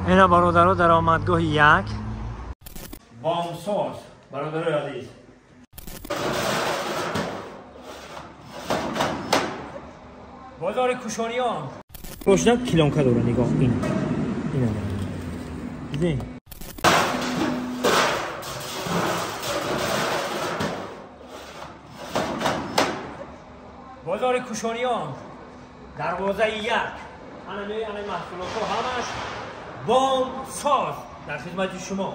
اینا برادرها درآمدگاه یک بامساز برادرای عزیز. بازار کوشانیان روشنا کیلونکا داره. نگاه این دیدین بازار کوشانیان دروازه یک. همه محصولات ها همش بامساز در خدمت شما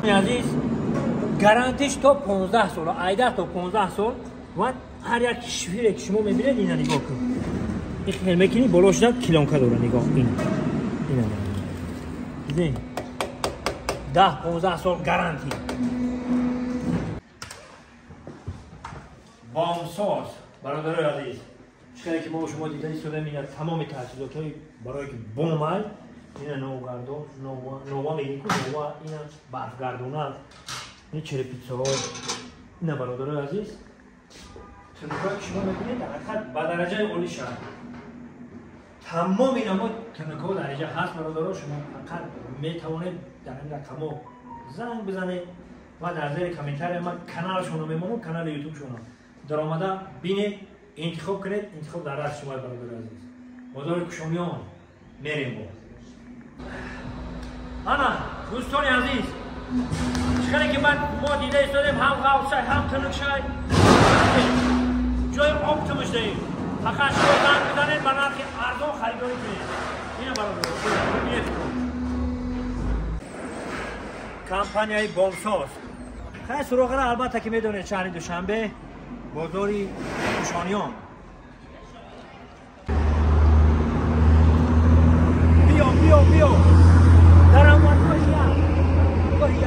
عزیز. گارانتیش تا 15 سال، ایده تا 15 سال و هر یک شویری که شما میبینید اینا نگاه کن. این خیلی میکنی بالاش نه کیلونکا داره. نگاه این دیدین 10-15 سال گارانتی. بامساز برادرای عزیز. چیزی که ما شما دیدید شده میاد تمام تجهیزات های برای که بومای اینا نوگردون نووا میگیم که نووا اینا برفگردونه این چره پیتزا ها اینا برادرای عزیز. تنکایی که شما میبینید در به درجه عالی شد. تمام اینا ما تنکا درجه هست برادرها. شما فقط میتوانید در این رقم زنگ بزنید و در زیر کامنتر ما کانالشون رو میمونم، کانال یوتیوب شون در آمده بینید، انتخاب کنید. انتخاب در دست شما برادر عزیز. بازار کوشانیان میریم با انا دوستان عزیز. چیزی که ما دیده ایستادیم هم غوثه هم تنکشای جای آپتیموس داریم. فقط شما زنگ بزنید به نرخ ارزان خریداری کنید. اینا برادر کمپانیای بامساز خیلی سراغ را البته که میدونید شهر دوشنبه بازاری کوشانیان. بیا درآمدگاه یک.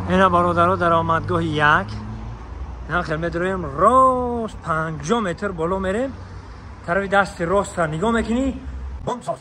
اینا برادرها درآمدگاه یک. اینا خیلی میدرویم راست 5 متر بالا میریم. طرف دست راست را نگاه میکنی بامساز.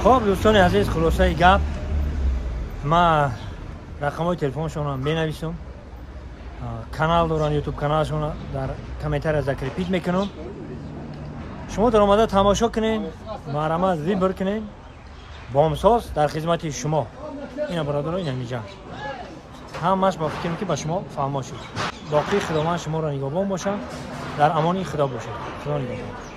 خب دوستان عزیز، خلاصه گپ ما رقم های تلفنشون رو بنویسم. کانال دارن، یوتیوب کانالشون در کامنتر ذکر پیچ میکنم. شما در آمده تماشا کنین، محرمه زیبر کنین. بامساز در خدمت شما. اینا برادران اینا میجن همش با فکرم که با شما فهماشید. باقی خداوند شما را نگهبان باشه. در امان خدا باشه. خدا نگهبان.